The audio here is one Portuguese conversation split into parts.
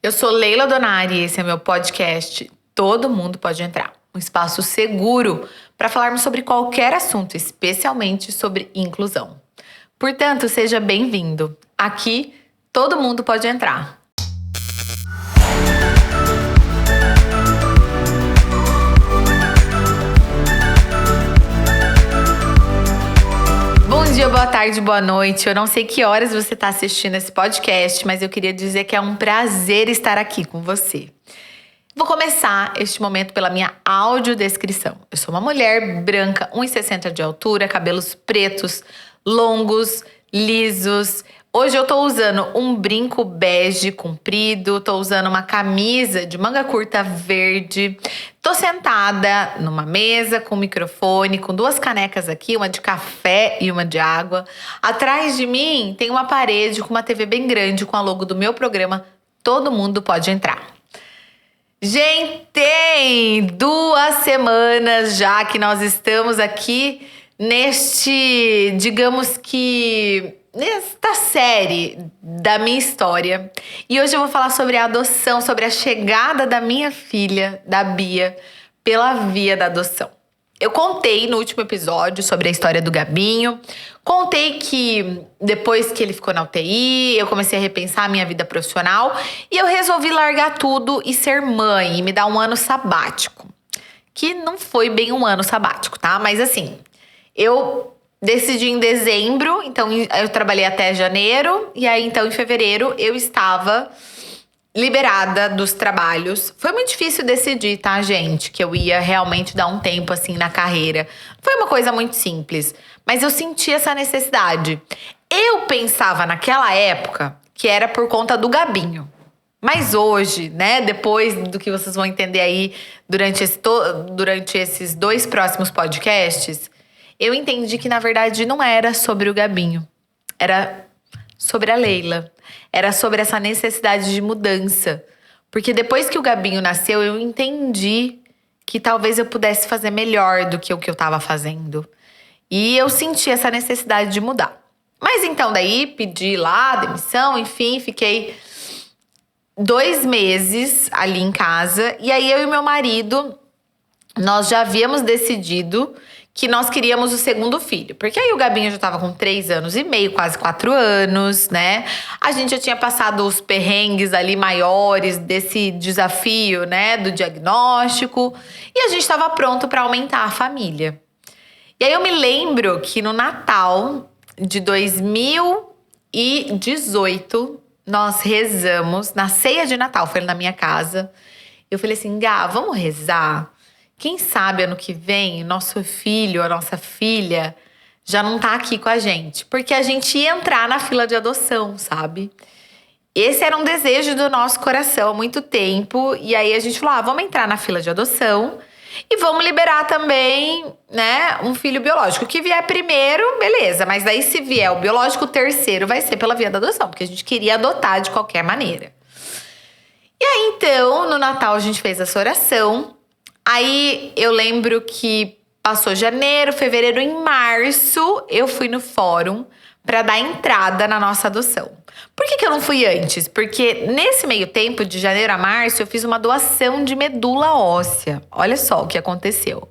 Eu sou Leila Donari e esse é meu podcast Todo Mundo Pode Entrar. Um espaço seguro para falarmos sobre qualquer assunto, especialmente sobre inclusão. Portanto, seja bem-vindo. Aqui, todo mundo pode entrar. Bom dia, boa tarde, boa noite. Eu não sei que horas você está assistindo esse podcast, mas eu queria dizer que é um prazer estar aqui com você. Vou começar este momento pela minha audiodescrição. Eu sou uma mulher branca, 1,60 de altura, cabelos pretos, longos, lisos. Hoje eu tô usando um brinco bege comprido, tô usando uma camisa de manga curta verde. Tô sentada numa mesa com microfone, com duas canecas aqui, uma de café e uma de água. Atrás de mim tem uma parede com uma TV bem grande com a logo do meu programa Todo Mundo Pode Entrar. Gente, tem 2 semanas já que nós estamos aqui nesta série da minha história. E hoje eu vou falar sobre a adoção, sobre a chegada da minha filha, da Bia, pela via da adoção. Eu contei no último episódio sobre a história do Gabinho. Contei que depois que ele ficou na UTI, eu comecei a repensar a minha vida profissional. E eu resolvi largar tudo e ser mãe e me dar um ano sabático. Que não foi bem um ano sabático, tá? Mas assim, eu decidi em dezembro, então eu trabalhei até janeiro. E aí então em fevereiro eu estava liberada dos trabalhos. Foi muito difícil decidir, tá, gente? Que eu ia realmente dar um tempo, assim, na carreira. Foi uma coisa muito simples. Mas eu senti essa necessidade. Eu pensava naquela época que era por conta do Gabinho. Mas hoje, né, depois do que vocês vão entender aí durante esses 2 próximos podcasts, eu entendi que, na verdade, não era sobre o Gabinho. Era sobre a Leila. Era sobre essa necessidade de mudança. Porque depois que o Gabinho nasceu, eu entendi que talvez eu pudesse fazer melhor do que o que eu estava fazendo. E eu senti essa necessidade de mudar. Mas então daí pedi lá a demissão, enfim, fiquei 2 meses ali em casa. E aí eu e meu marido, nós já havíamos decidido que nós queríamos o segundo filho. Porque aí o Gabinho já tava com 3 anos e meio, quase 4 anos, né? A gente já tinha passado os perrengues ali maiores desse desafio, né? Do diagnóstico. E a gente tava pronto para aumentar a família. E aí eu me lembro que no Natal de 2018, nós rezamos, na ceia de Natal, foi na minha casa. Eu falei assim, Gá, vamos rezar? Quem sabe ano que vem, nosso filho, a nossa filha, já não tá aqui com a gente. Porque a gente ia entrar na fila de adoção, sabe? Esse era um desejo do nosso coração há muito tempo. E aí a gente falou, vamos entrar na fila de adoção. E vamos liberar também, né, um filho biológico. O que vier primeiro, beleza. Mas daí se vier o biológico, o terceiro vai ser pela via da adoção. Porque a gente queria adotar de qualquer maneira. E aí então, no Natal a gente fez essa oração. Aí eu lembro que passou janeiro, fevereiro, em março eu fui no fórum para dar entrada na nossa adoção. Por que eu não fui antes? Porque nesse meio tempo, de janeiro a março, eu fiz uma doação de medula óssea. Olha só o que aconteceu.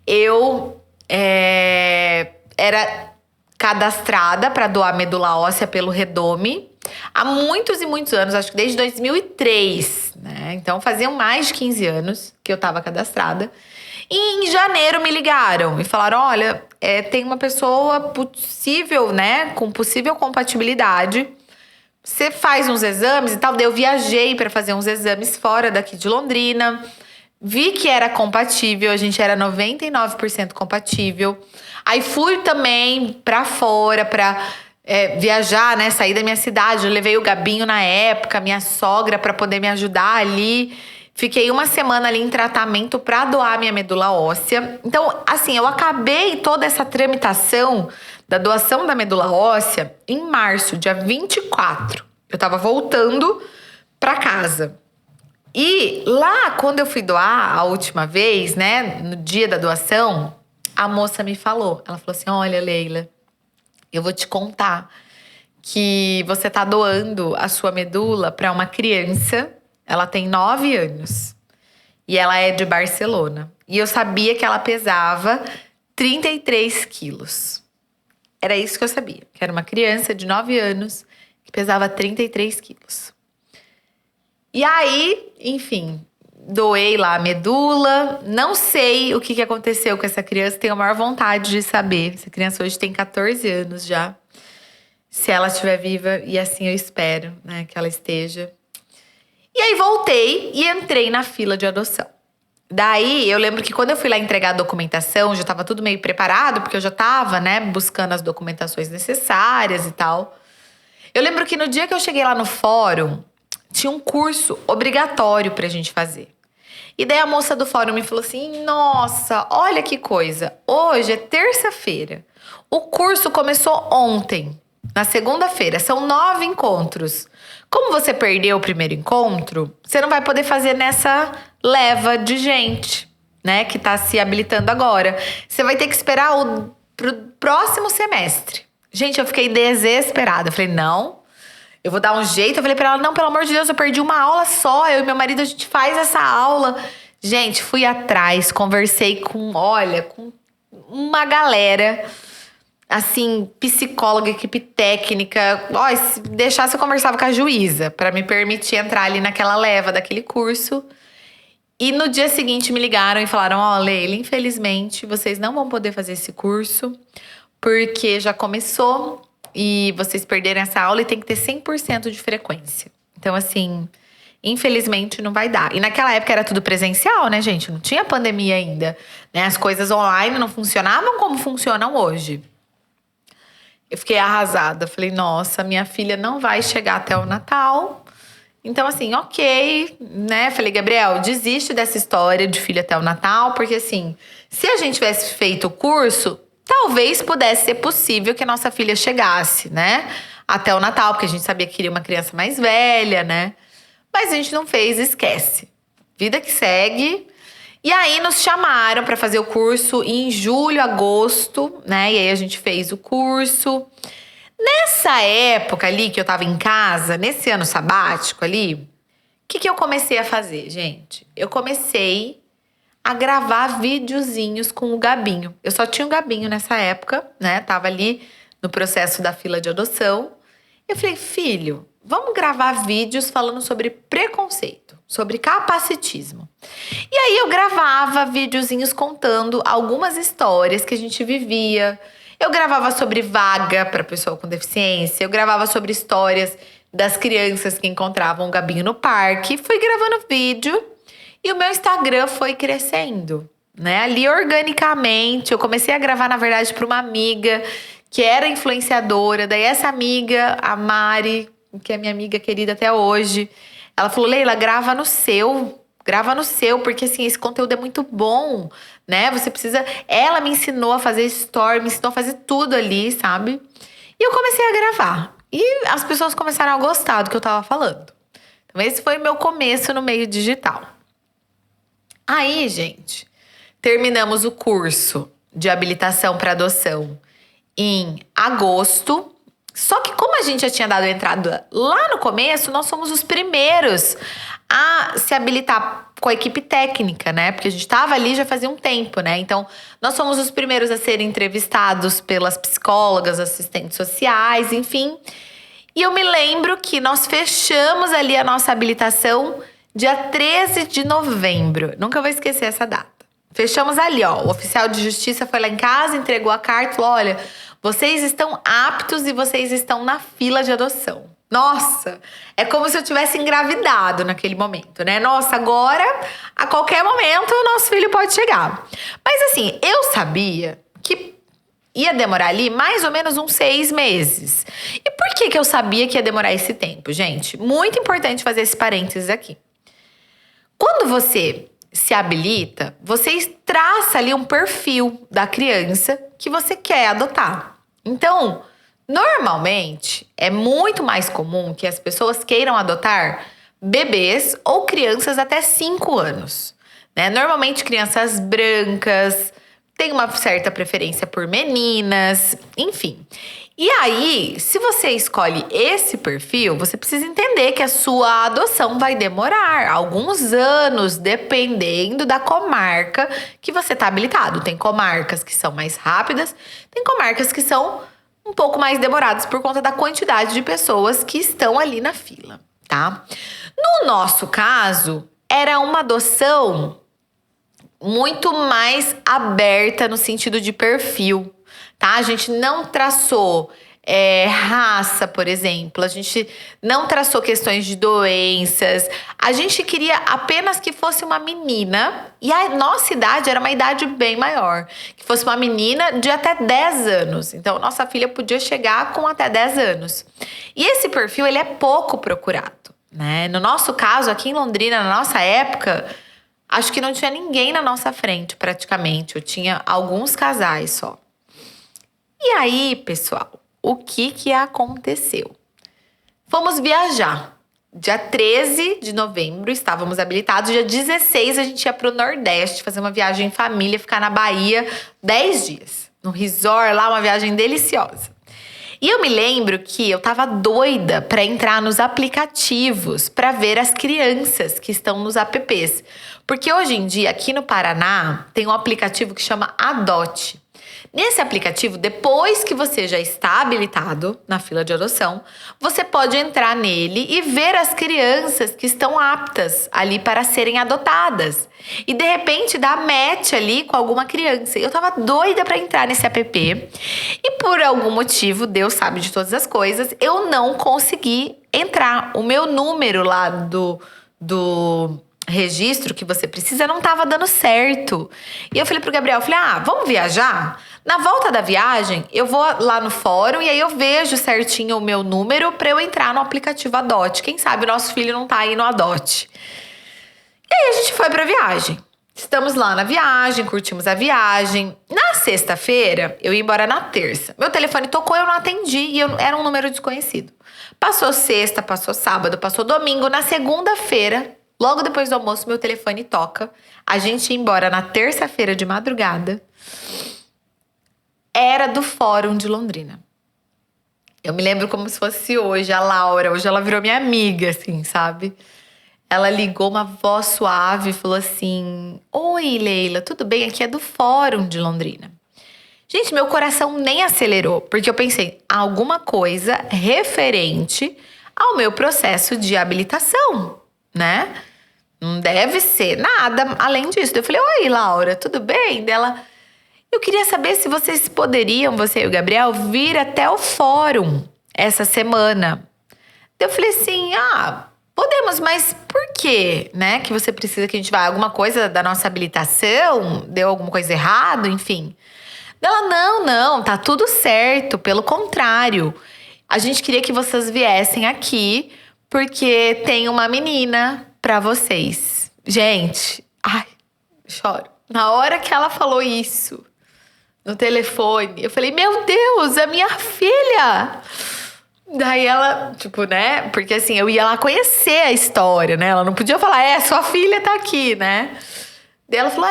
Eu era cadastrada para doar medula óssea pelo Redome há muitos e muitos anos, acho que desde 2003, né? Então faziam mais de 15 anos que eu estava cadastrada. E em janeiro me ligaram e falaram, olha, tem uma pessoa possível, né, com possível compatibilidade. Você faz uns exames e tal. Daí eu viajei para fazer uns exames fora daqui de Londrina. Vi que era compatível, a gente era 99% compatível. Aí fui também pra fora pra viajar, né? Sair da minha cidade. Eu levei o Gabinho na época, minha sogra, pra poder me ajudar ali. Fiquei 1 semana ali em tratamento pra doar minha medula óssea. Então, assim, eu acabei toda essa tramitação da doação da medula óssea em março, dia 24. Eu tava voltando pra casa. E lá, quando eu fui doar a última vez, né, no dia da doação, a moça me falou. Ela falou assim, olha, Leila, eu vou te contar que você tá doando a sua medula para uma criança. Ela tem 9 anos e ela é de Barcelona. E eu sabia que ela pesava 33 quilos. Era isso que eu sabia, que era uma criança de 9 anos que pesava 33 quilos. E aí, enfim, doei lá a medula. Não sei o que aconteceu com essa criança, tenho a maior vontade de saber. Essa criança hoje tem 14 anos já. Se ela estiver viva, e assim eu espero, né, que ela esteja. E aí voltei e entrei na fila de adoção. Daí, eu lembro que quando eu fui lá entregar a documentação, já tava tudo meio preparado, porque eu já tava, né, buscando as documentações necessárias e tal. Eu lembro que no dia que eu cheguei lá no fórum, tinha um curso obrigatório pra gente fazer. E daí a moça do fórum me falou assim: nossa, olha que coisa, hoje é terça-feira. O curso começou ontem, na segunda-feira, são 9 encontros. Como você perdeu o primeiro encontro, você não vai poder fazer nessa leva de gente, né, que tá se habilitando agora. Você vai ter que esperar pro próximo semestre. Gente, eu fiquei desesperada. Eu falei, não, eu vou dar um jeito. Eu falei pra ela, não, pelo amor de Deus, eu perdi uma aula só. Eu e meu marido, a gente faz essa aula. Gente, fui atrás, conversei com uma galera, assim, psicóloga, equipe técnica. Ó, se deixasse, eu conversava com a juíza pra me permitir entrar ali naquela leva daquele curso. E no dia seguinte me ligaram e falaram: ó, Leila, infelizmente vocês não vão poder fazer esse curso porque já começou e vocês perderam essa aula e tem que ter 100% de frequência. Então, assim, infelizmente não vai dar. E naquela época era tudo presencial, né, gente? Não tinha pandemia ainda, né? As coisas online não funcionavam como funcionam hoje. Eu fiquei arrasada. Falei, nossa, minha filha não vai chegar até o Natal. Então, assim, ok, né? Falei, Gabriel, desiste dessa história de filho até o Natal. Porque, assim, se a gente tivesse feito o curso, talvez pudesse ser possível que a nossa filha chegasse, né? Até o Natal, porque a gente sabia que queria uma criança mais velha, né? Mas a gente não fez, esquece. Vida que segue. E aí nos chamaram para fazer o curso em julho, agosto, né? E aí a gente fez o curso. Nessa época ali que eu tava em casa, nesse ano sabático ali, o que eu comecei a fazer, gente? Eu comecei a gravar videozinhos com o Gabinho. Eu só tinha o Gabinho nessa época, né? Tava ali no processo da fila de adoção. Eu falei, filho, vamos gravar vídeos falando sobre preconceito, sobre capacitismo. E aí eu gravava videozinhos contando algumas histórias que a gente vivia. Eu gravava sobre vaga para pessoa com deficiência. Eu gravava sobre histórias das crianças que encontravam o Gabinho no parque. Fui gravando vídeo e o meu Instagram foi crescendo, né? Ali organicamente. Eu comecei a gravar, na verdade, para uma amiga que era influenciadora. Daí essa amiga, a Mari, que é minha amiga querida até hoje, ela falou, Leila, grava no seu, porque assim, esse conteúdo é muito bom, né? Você precisa... Ela me ensinou a fazer story, me ensinou a fazer tudo ali, sabe? E eu comecei a gravar. E as pessoas começaram a gostar do que eu tava falando. Então esse foi o meu começo no meio digital. Aí, gente, terminamos o curso de habilitação para adoção em agosto. Só que como a gente já tinha dado entrada lá no começo, nós fomos os primeiros a se habilitar com a equipe técnica, né? Porque a gente estava ali já fazia um tempo, né? Então, nós fomos os primeiros a serem entrevistados pelas psicólogas, assistentes sociais, enfim. E eu me lembro que nós fechamos ali a nossa habilitação dia 13 de novembro. Nunca vou esquecer essa data. Fechamos ali, ó. O oficial de justiça foi lá em casa, entregou a carta e falou, olha, vocês estão aptos e vocês estão na fila de adoção. Nossa, é como se eu tivesse engravidado naquele momento, né? Nossa, agora, a qualquer momento, o nosso filho pode chegar. Mas assim, eu sabia que ia demorar ali mais ou menos uns 6 meses. E por que eu sabia que ia demorar esse tempo, gente? Muito importante fazer esse parênteses aqui. Quando você se habilita, você traça ali um perfil da criança que você quer adotar. Então, normalmente, é muito mais comum que as pessoas queiram adotar bebês ou crianças até 5 anos, né? Normalmente, crianças brancas, tem uma certa preferência por meninas, enfim. E aí, se você escolhe esse perfil, você precisa entender que a sua adoção vai demorar alguns anos, dependendo da comarca que você está habilitado. Tem comarcas que são mais rápidas, tem comarcas que são um pouco mais demoradas por conta da quantidade de pessoas que estão ali na fila, tá? No nosso caso, era uma adoção muito mais aberta no sentido de perfil, tá? A gente não traçou raça, por exemplo. A gente não traçou questões de doenças. A gente queria apenas que fosse uma menina. E a nossa idade era uma idade bem maior. Que fosse uma menina de até 10 anos. Então, nossa filha podia chegar com até 10 anos. E esse perfil, ele é pouco procurado, né? No nosso caso, aqui em Londrina, na nossa época, acho que não tinha ninguém na nossa frente, praticamente. Eu tinha alguns casais só. E aí, pessoal, o que aconteceu? Fomos viajar. Dia 13 de novembro, estávamos habilitados. Dia 16, a gente ia para o Nordeste, fazer uma viagem em família, ficar na Bahia 10 dias. No resort lá, uma viagem deliciosa. E eu me lembro que eu tava doida para entrar nos aplicativos para ver as crianças que estão nos apps. Porque hoje em dia, aqui no Paraná, tem um aplicativo que chama Adote. Nesse aplicativo, depois que você já está habilitado na fila de adoção, você pode entrar nele e ver as crianças que estão aptas ali para serem adotadas. E de repente dar match ali com alguma criança. Eu tava doida para entrar nesse app e por algum motivo, Deus sabe de todas as coisas, eu não consegui entrar. O meu número lá do registro que você precisa não tava dando certo. E eu falei pro Gabriel, vamos viajar? Na volta da viagem, eu vou lá no fórum e aí eu vejo certinho o meu número para eu entrar no aplicativo Adote. Quem sabe o nosso filho não tá aí no Adote. E aí a gente foi pra viagem. Estamos lá na viagem, curtimos a viagem. Na sexta-feira, eu ia embora na terça. Meu telefone tocou, eu não atendi e era um número desconhecido. Passou sexta, passou sábado, passou domingo. Na segunda-feira, logo depois do almoço, meu telefone toca. A gente ia embora na terça-feira de madrugada. Era do Fórum de Londrina. Eu me lembro como se fosse hoje, a Laura. Hoje ela virou minha amiga, assim, sabe? Ela ligou uma voz suave e falou assim: Oi, Leila, tudo bem? Aqui é do Fórum de Londrina. Gente, meu coração nem acelerou, porque eu pensei, alguma coisa referente ao meu processo de habilitação, né? Não deve ser nada além disso. Eu falei, oi, Laura, tudo bem? Dela, eu queria saber se vocês poderiam, você e o Gabriel, vir até o fórum essa semana. Eu falei assim, podemos, mas por quê? Né? Que você precisa que a gente vá? Alguma coisa da nossa habilitação? Deu alguma coisa errado? Enfim. Ela, não, tá tudo certo. Pelo contrário, a gente queria que vocês viessem aqui porque tem uma menina pra vocês. Gente, choro. Na hora que ela falou isso no telefone, eu falei, meu Deus, a minha filha! Daí ela, né? Porque assim, eu ia lá conhecer a história, né? Ela não podia falar, sua filha tá aqui, né? Daí ela falou,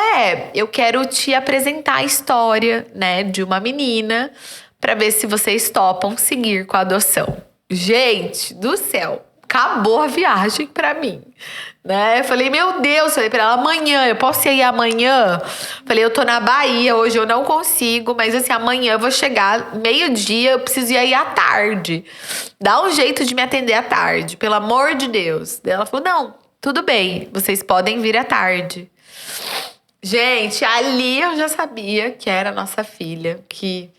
eu quero te apresentar a história, né? De uma menina, pra ver se vocês topam seguir com a adoção. Gente do céu, acabou a viagem pra mim, né? Eu falei, meu Deus, falei pra ela, amanhã, eu posso ir amanhã? Falei, eu tô na Bahia, hoje eu não consigo, mas assim, amanhã eu vou chegar meio-dia, eu preciso ir aí à tarde. Dá um jeito de me atender à tarde, pelo amor de Deus. Daí ela falou, não, tudo bem, vocês podem vir à tarde. Gente, ali eu já sabia que era nossa filha, que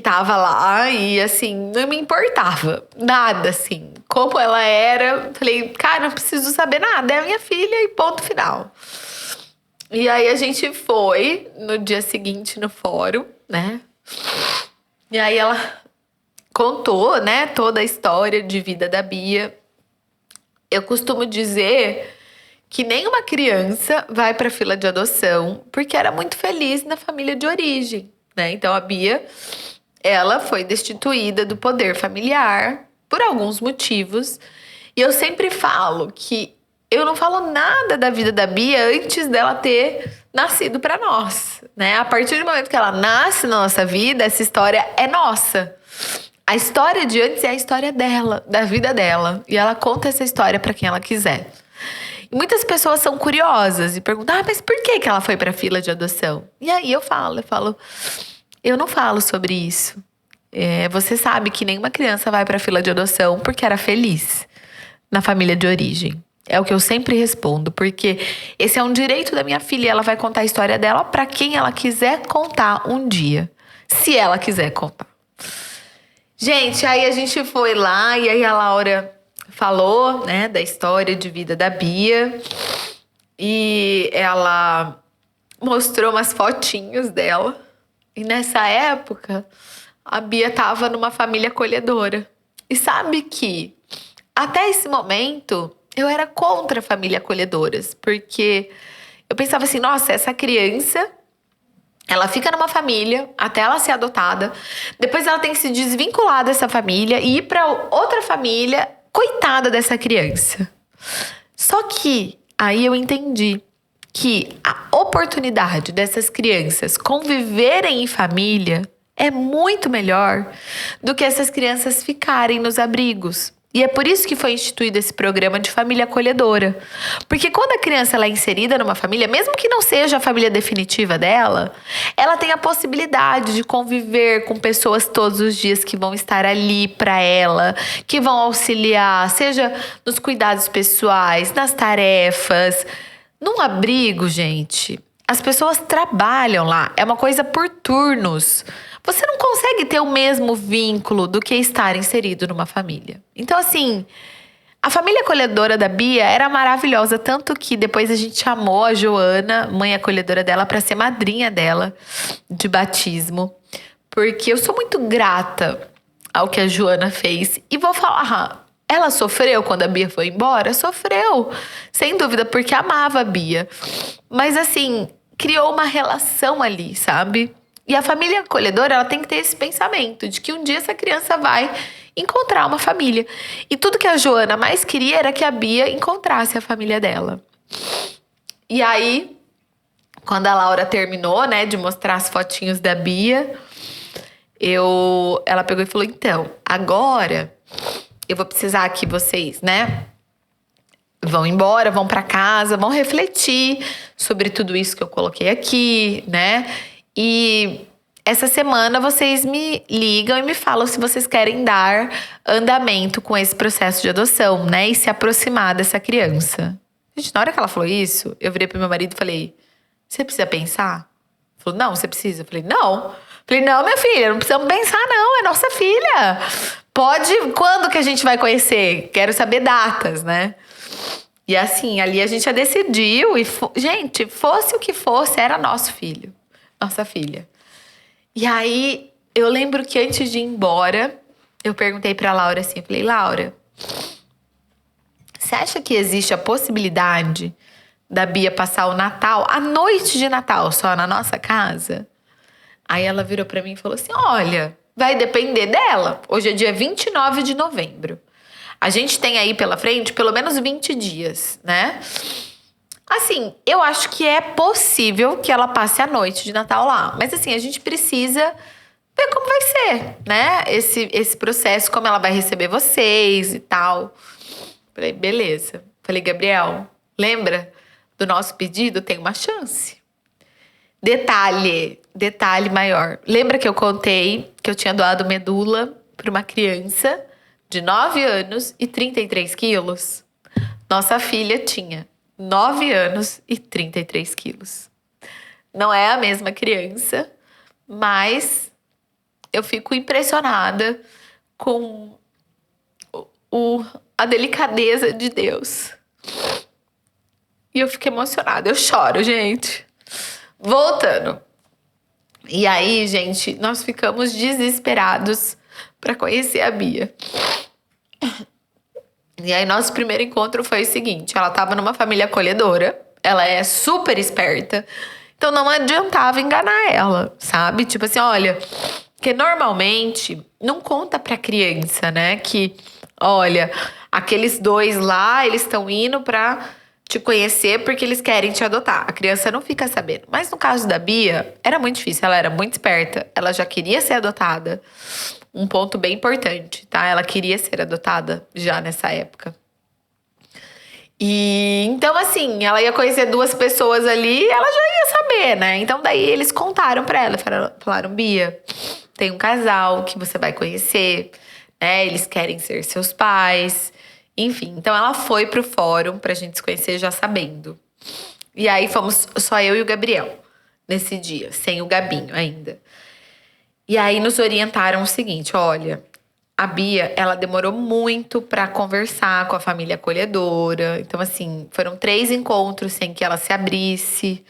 tava lá e, assim, não me importava nada, assim. Como ela era, falei, cara, não preciso saber nada, é a minha filha e ponto final. E aí a gente foi no dia seguinte no fórum, né? E aí ela contou, né, toda a história de vida da Bia. Eu costumo dizer que nenhuma criança vai pra fila de adoção porque era muito feliz na família de origem, né? Então a Bia, ela foi destituída do poder familiar por alguns motivos. E eu sempre falo que eu não falo nada da vida da Bia antes dela ter nascido para nós, né? A partir do momento que ela nasce na nossa vida, essa história é nossa. A história de antes é a história dela, da vida dela. E ela conta essa história para quem ela quiser. E muitas pessoas são curiosas e perguntam: mas por que ela foi para fila de adoção? E aí eu não falo sobre isso. Você sabe que nenhuma criança vai para fila de adoção porque era feliz na família de origem. É o que eu sempre respondo, porque esse é um direito da minha filha. Ela vai contar a história dela para quem ela quiser contar um dia, se ela quiser contar. Gente, aí a gente foi lá e aí a Laura falou, né, da história de vida da Bia. E ela mostrou umas fotinhos dela. E nessa época, a Bia tava numa família acolhedora. E sabe que até esse momento eu era contra a família acolhedoras, porque eu pensava assim, nossa, essa criança, ela fica numa família até ela ser adotada, depois ela tem que se desvincular dessa família e ir para outra família, coitada dessa criança. Só que aí eu entendi que a oportunidade dessas crianças conviverem em família é muito melhor do que essas crianças ficarem nos abrigos. E é por isso que foi instituído esse programa de família acolhedora. Porque quando a criança ela é inserida numa família, mesmo que não seja a família definitiva dela, ela tem a possibilidade de conviver com pessoas todos os dias que vão estar ali para ela, que vão auxiliar, seja nos cuidados pessoais, nas tarefas. Num abrigo, gente, as pessoas trabalham lá, é uma coisa por turnos. Você não consegue ter o mesmo vínculo do que estar inserido numa família. Então, assim, a família acolhedora da Bia era maravilhosa, tanto que depois a gente chamou a Joana, mãe acolhedora dela, para ser madrinha dela de batismo. Porque eu sou muito grata ao que a Joana fez. E vou falar, ela sofreu quando a Bia foi embora? Sofreu, sem dúvida, porque amava a Bia. Mas, assim, criou uma relação ali, sabe? E a família acolhedora, ela tem que ter esse pensamento de que um dia essa criança vai encontrar uma família. E tudo que a Joana mais queria era que a Bia encontrasse a família dela. E aí, quando a Laura terminou, né, de mostrar as fotinhos da Bia, ela pegou e falou, então, agora eu vou precisar que vocês, né, vão embora, vão pra casa, vão refletir sobre tudo isso que eu coloquei aqui, né? E essa semana vocês me ligam e me falam se vocês querem dar andamento com esse processo de adoção, né? E se aproximar dessa criança. Gente, na hora que ela falou isso, eu virei pro meu marido e falei, você precisa pensar? Ele falou, não, você precisa. Eu falei, não. Falei, não, minha filha, não precisamos pensar não, é nossa filha. Pode, quando que a gente vai conhecer? Quero saber datas, né? E assim, ali a gente já decidiu e, gente, fosse o que fosse, era nosso filho. Nossa filha. E aí, eu lembro que antes de ir embora, eu perguntei pra Laura assim, falei, Laura, você acha que existe a possibilidade da Bia passar o Natal, a noite de Natal, só na nossa casa? Aí ela virou pra mim e falou assim, olha, vai depender dela. Hoje é dia 29 de novembro. A gente tem aí pela frente pelo menos 20 dias, né? Assim, eu acho que é possível que ela passe a noite de Natal lá. Mas assim, a gente precisa ver como vai ser, né? Esse processo, como ela vai receber vocês e tal. Falei, beleza. Falei, Gabriel, lembra do nosso pedido? Tem uma chance. Detalhe maior. Lembra que eu contei que eu tinha doado medula para uma criança de 9 anos e 33 quilos? Nossa filha tinha 9 anos e 33 quilos. Não é a mesma criança, mas eu fico impressionada com a delicadeza de Deus. E eu fico emocionada, eu choro, gente. Voltando. E aí, gente, nós ficamos desesperados para conhecer a Bia. E aí, nosso primeiro encontro foi o seguinte, ela tava numa família acolhedora, ela é super esperta, então não adiantava enganar ela, sabe? Tipo assim, olha, porque normalmente não conta pra criança, né? Que, olha, aqueles dois lá, eles estão indo pra te conhecer porque eles querem te adotar. A criança não fica sabendo. Mas no caso da Bia, era muito difícil. Ela era muito esperta. Ela já queria ser adotada. Um ponto bem importante, tá? Ela queria ser adotada já nessa época. E então, assim, ela ia conhecer duas pessoas ali, ela já ia saber, né? Então, daí eles contaram pra ela, falaram: Bia, tem um casal que você vai conhecer, né? Eles querem ser seus pais. Enfim, então ela foi pro fórum pra gente se conhecer já sabendo. E aí fomos só eu e o Gabriel nesse dia, sem o Gabinho ainda. E aí nos orientaram o seguinte: olha, a Bia, ela demorou muito pra conversar com a família acolhedora. Então, assim, foram 3 encontros sem que ela se abrisse.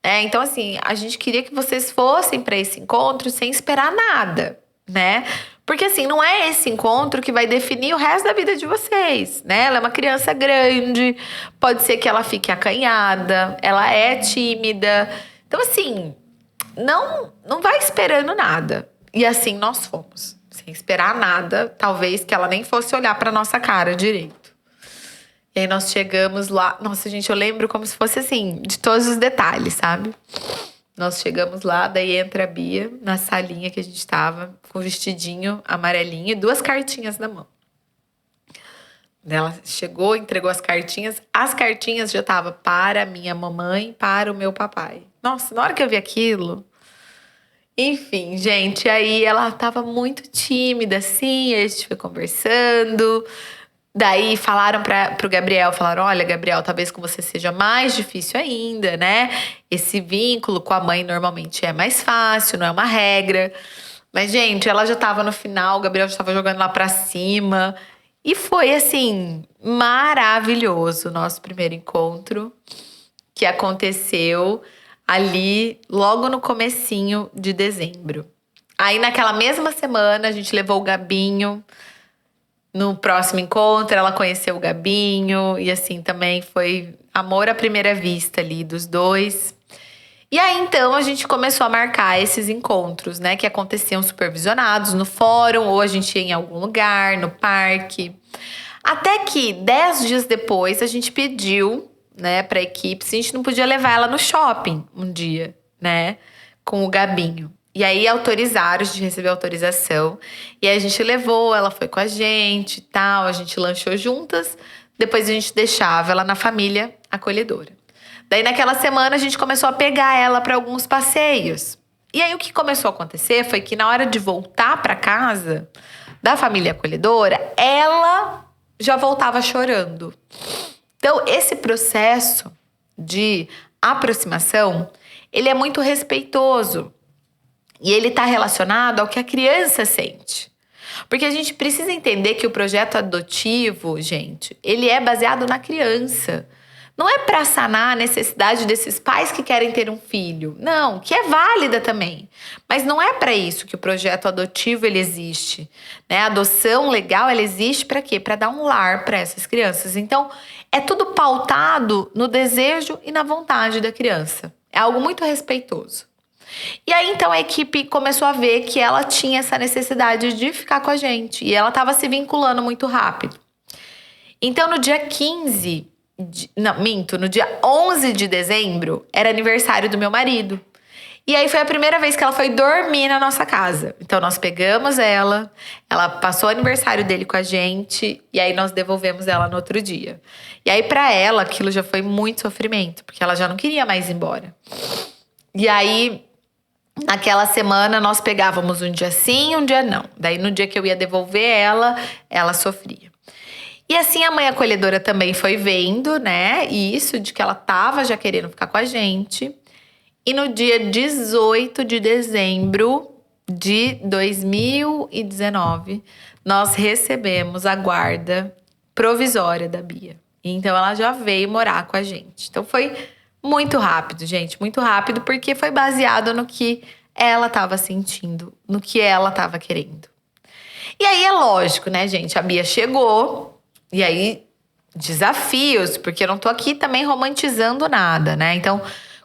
Né? Então, assim, a gente queria que vocês fossem pra esse encontro sem esperar nada, né? Porque, assim, não é esse encontro que vai definir o resto da vida de vocês, né? Ela é uma criança grande, pode ser que ela fique acanhada, ela é tímida. Então, assim, não vai esperando nada. E assim nós fomos. Sem esperar nada, talvez que ela nem fosse olhar pra nossa cara direito. E aí nós chegamos lá. Nossa, gente, eu lembro como se fosse assim, de todos os detalhes, sabe? Nós chegamos lá, daí entra a Bia na salinha que a gente tava, com o vestidinho amarelinho e 2 cartinhas na mão. Ela chegou, entregou as cartinhas já tava para minha mamãe, para o meu papai. Nossa, na hora que eu vi aquilo. Enfim, gente, aí ela tava muito tímida, assim, a gente foi conversando. Daí falaram pro Gabriel, falaram: olha, Gabriel, talvez com você seja mais difícil ainda, né? Esse vínculo com a mãe normalmente é mais fácil, não é uma regra. Mas, gente, ela já tava no final, o Gabriel já tava jogando lá pra cima. E foi, assim, maravilhoso o nosso primeiro encontro, que aconteceu ali logo no comecinho de dezembro. Aí naquela mesma semana a gente levou o Gabinho no próximo encontro, ela conheceu o Gabinho e assim também foi amor à primeira vista ali dos dois. E aí então a gente começou a marcar esses encontros, né, que aconteciam supervisionados no fórum ou a gente ia em algum lugar, no parque. Até que 10 dias depois a gente pediu, né, pra equipe se a gente não podia levar ela no shopping um dia, né, com o Gabinho. E aí autorizaram, a gente recebeu autorização. E aí a gente levou, ela foi com a gente e tal, a gente lanchou juntas. Depois a gente deixava ela na família acolhedora. Daí naquela semana a gente começou a pegar ela para alguns passeios. E aí o que começou a acontecer foi que na hora de voltar para casa da família acolhedora, ela já voltava chorando. Então esse processo de aproximação, ele é muito respeitoso. E ele está relacionado ao que a criança sente. Porque a gente precisa entender que o projeto adotivo, gente, ele é baseado na criança. Não é para sanar a necessidade desses pais que querem ter um filho. Não, que é válida também. Mas não é para isso que o projeto adotivo ele existe. Né? A adoção legal ela existe para quê? Para dar um lar para essas crianças. Então, é tudo pautado no desejo e na vontade da criança. É algo muito respeitoso. E aí, então, a equipe começou a ver que ela tinha essa necessidade de ficar com a gente. E ela estava se vinculando muito rápido. Então, no dia 15... no dia 11 de dezembro, era aniversário do meu marido. E aí, foi a primeira vez que ela foi dormir na nossa casa. Então, nós pegamos ela passou o aniversário dele com a gente. E aí, nós devolvemos ela no outro dia. E aí, pra ela, aquilo já foi muito sofrimento. Porque ela já não queria mais ir embora. E aí... naquela semana, nós pegávamos um dia sim, um dia não. Daí, no dia que eu ia devolver ela sofria. E assim, a mãe acolhedora também foi vendo, né? Isso, de que ela tava já querendo ficar com a gente. E no dia 18 de dezembro de 2019, nós recebemos a guarda provisória da Bia. Então, ela já veio morar com a gente. Então, foi... muito rápido, gente, muito rápido, porque foi baseado no que ela estava sentindo, no que ela estava querendo. E aí é lógico, né, gente? A Bia chegou, e aí desafios, porque eu não tô aqui também romantizando nada, né? Então,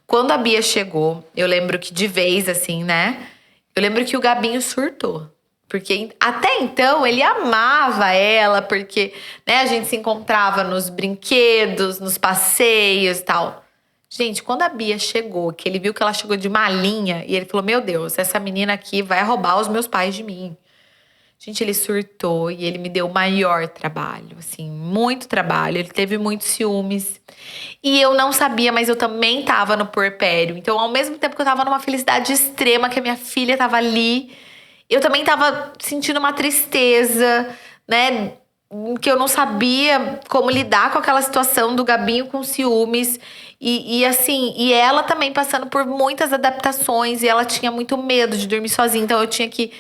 quando a Bia chegou, eu lembro que de vez, assim, né? Eu lembro que o Gabinho surtou. Porque até então ele amava ela, porque, né, a gente se encontrava nos brinquedos, nos passeios e tal. Gente, quando a Bia chegou, que ele viu que ela chegou de malinha, e ele falou: Meu Deus, essa menina aqui vai roubar os meus pais de mim. Gente, ele surtou e ele me deu o maior trabalho, assim, muito trabalho. Ele teve muitos ciúmes. E eu não sabia, mas eu também tava no puerpério. Então, ao mesmo tempo que eu tava numa felicidade extrema, que a minha filha tava ali, eu também tava sentindo uma tristeza, né? Que eu não sabia como lidar com aquela situação do Gabinho com ciúmes. E ela também passando por muitas adaptações. E ela tinha muito medo de dormir sozinha. Então, eu tinha que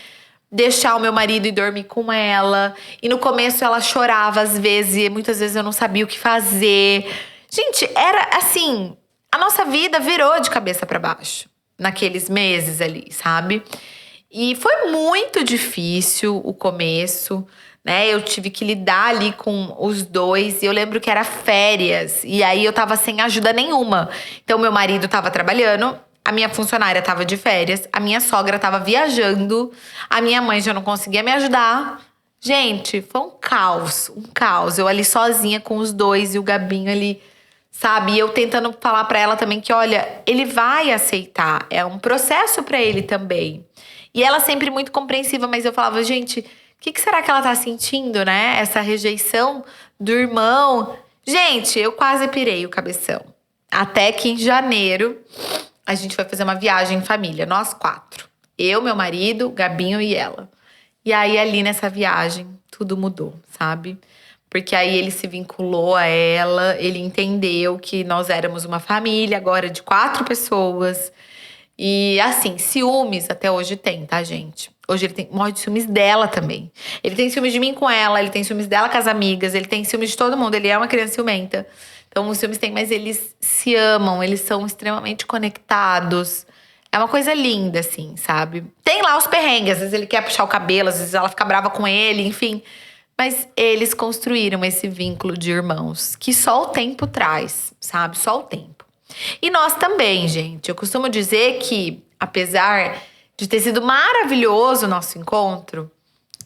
deixar o meu marido e dormir com ela. E no começo ela chorava às vezes, e muitas vezes eu não sabia o que fazer. Gente, era assim, a nossa vida virou de cabeça para baixo naqueles meses ali, sabe? E foi muito difícil o começo, né? Eu tive que lidar ali com os dois. E eu lembro que era férias, e aí eu tava sem ajuda nenhuma. Então meu marido tava trabalhando, a minha funcionária tava de férias, a minha sogra tava viajando, a minha mãe já não conseguia me ajudar. Gente, foi um caos, um caos. Eu ali sozinha com os dois e o Gabinho ali, sabe? E eu tentando falar pra ela também que, olha, ele vai aceitar, é um processo pra ele também. E ela sempre muito compreensiva, mas eu falava, gente, o que será que ela tá sentindo, né? Essa rejeição do irmão. Gente, eu quase pirei o cabeção. Até que em janeiro a gente foi fazer uma viagem em família, nós 4. Eu, meu marido, Gabinho e ela. E aí, ali nessa viagem, tudo mudou, sabe? Porque aí ele se vinculou a ela, ele entendeu que nós éramos uma família agora de 4 pessoas. E assim, ciúmes até hoje tem, tá, gente? Hoje ele morre de ciúmes dela também. Ele tem ciúmes de mim com ela, ele tem ciúmes dela com as amigas, ele tem ciúmes de todo mundo, ele é uma criança ciumenta. Então, os ciúmes tem, mas eles se amam, eles são extremamente conectados. É uma coisa linda, assim, sabe? Tem lá os perrengues, às vezes ele quer puxar o cabelo, às vezes ela fica brava com ele, enfim. Mas eles construíram esse vínculo de irmãos que só o tempo traz, sabe? Só o tempo. E nós também, gente. Eu costumo dizer que, apesar de ter sido maravilhoso o nosso encontro,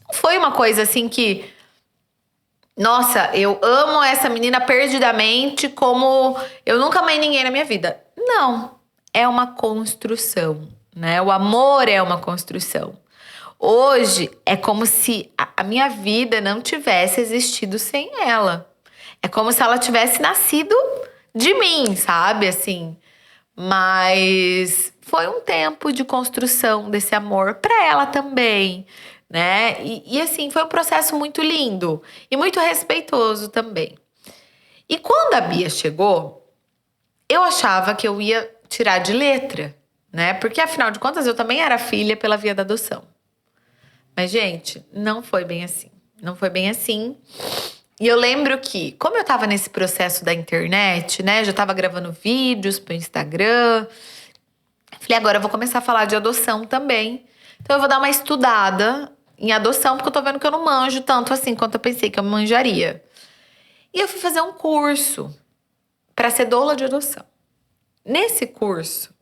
não foi uma coisa assim que... Nossa, eu amo essa menina perdidamente como eu nunca amei ninguém na minha vida. Não, é uma construção, né? O amor é uma construção. Hoje é como se a minha vida não tivesse existido sem ela. É como se ela tivesse nascido de mim, sabe? Assim, mas foi um tempo de construção desse amor para ela também, né? E assim, foi um processo muito lindo e muito respeitoso também. E quando a Bia chegou, eu achava que eu ia tirar de letra, né? Porque afinal de contas eu também era filha pela via da adoção. Mas, gente, não foi bem assim. Não foi bem assim. E eu lembro que, como eu tava nesse processo da internet, né? Já tava gravando vídeos pro Instagram. Falei, agora eu vou começar a falar de adoção também. Então eu vou dar uma estudada em adoção, porque eu tô vendo que eu não manjo tanto assim quanto eu pensei que eu manjaria. E eu fui fazer um curso para ser doula de adoção. Nesse curso,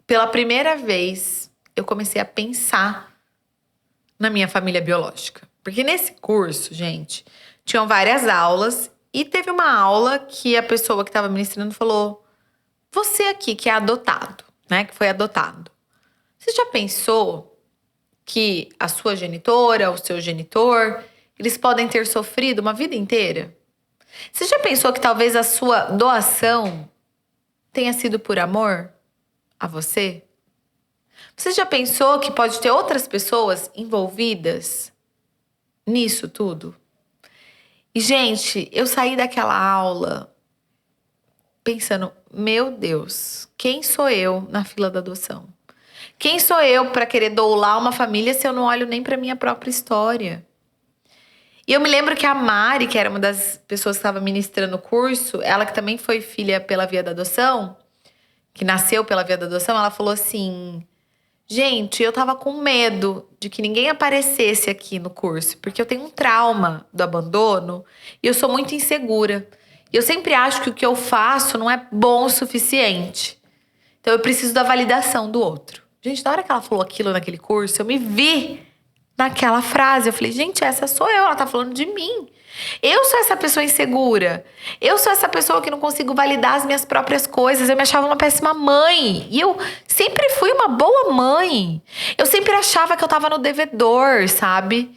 pela primeira vez, eu comecei a pensar na minha família biológica. Porque nesse curso, gente, tinham várias aulas e teve uma aula que a pessoa que estava ministrando falou: você aqui que é adotado, né, que foi adotado, você já pensou que a sua genitora, o seu genitor, eles podem ter sofrido uma vida inteira? Você já pensou que talvez a sua doação tenha sido por amor a você? Você já pensou que pode ter outras pessoas envolvidas nisso tudo? E, gente, eu saí daquela aula pensando, meu Deus, quem sou eu na fila da adoção? Quem sou eu para querer doular uma família se eu não olho nem para minha própria história? E eu me lembro que a Mari, que era uma das pessoas que estava ministrando o curso, ela que também foi filha pela via da adoção, que nasceu pela via da adoção, ela falou assim: gente, eu tava com medo de que ninguém aparecesse aqui no curso, porque eu tenho um trauma do abandono e eu sou muito insegura. E eu sempre acho que o que eu faço não é bom o suficiente. Então eu preciso da validação do outro. Gente, na hora que ela falou aquilo naquele curso, eu me vi naquela frase. Eu falei, gente, essa sou eu, ela tá falando de mim. Eu sou essa pessoa insegura. Eu sou essa pessoa que não consigo validar as minhas próprias coisas. Eu me achava uma péssima mãe. E eu sempre fui uma boa mãe. Eu sempre achava que eu tava no devedor, sabe?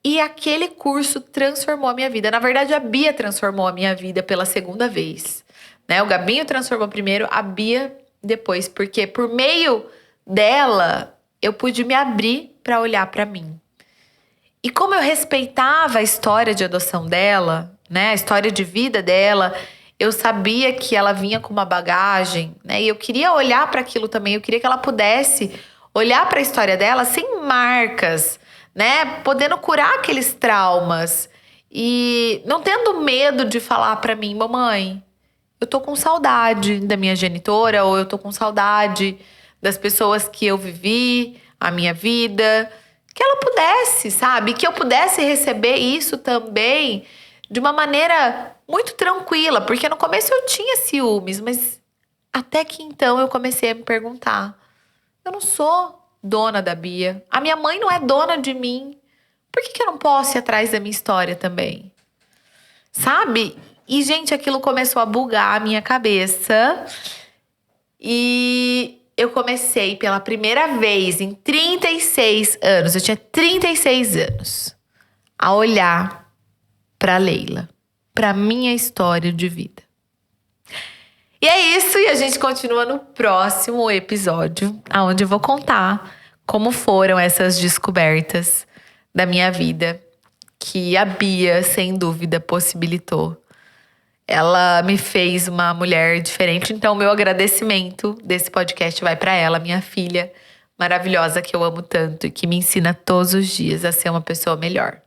E aquele curso transformou a minha vida. Na verdade, a Bia transformou a minha vida pela segunda vez, né? O Gabinho transformou primeiro, a Bia depois. Porque por meio dela, eu pude me abrir para olhar para mim. E como eu respeitava a história de adoção dela, né? A história de vida dela, eu sabia que ela vinha com uma bagagem, né? E eu queria olhar para aquilo também. Eu queria que ela pudesse olhar para a história dela sem marcas, né? Podendo curar aqueles traumas e não tendo medo de falar para mim, mamãe, eu tô com saudade da minha genitora, ou eu tô com saudade das pessoas que eu vivi, a minha vida. Que ela pudesse, sabe? Que eu pudesse receber isso também de uma maneira muito tranquila. Porque no começo eu tinha ciúmes, mas até que então eu comecei a me perguntar. Eu não sou dona da Bia. A minha mãe não é dona de mim. Por que eu não posso ir atrás da minha história também? Sabe? E, gente, aquilo começou a bugar a minha cabeça. E eu comecei pela primeira vez em 36 anos, eu tinha 36 anos, a olhar para Leila, para minha história de vida. E é isso, e a gente continua no próximo episódio, onde eu vou contar como foram essas descobertas da minha vida, que a Bia, sem dúvida, possibilitou. Ela me fez uma mulher diferente, então meu agradecimento desse podcast vai para ela, minha filha maravilhosa que eu amo tanto e que me ensina todos os dias a ser uma pessoa melhor.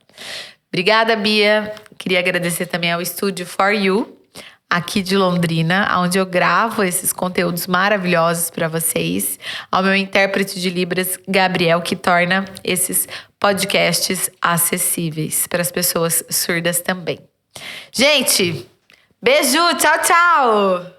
Obrigada, Bia. Queria agradecer também ao Estúdio For You, aqui de Londrina, onde eu gravo esses conteúdos maravilhosos para vocês. Ao meu intérprete de Libras, Gabriel, que torna esses podcasts acessíveis para as pessoas surdas também. Gente, beijo, tchau, tchau!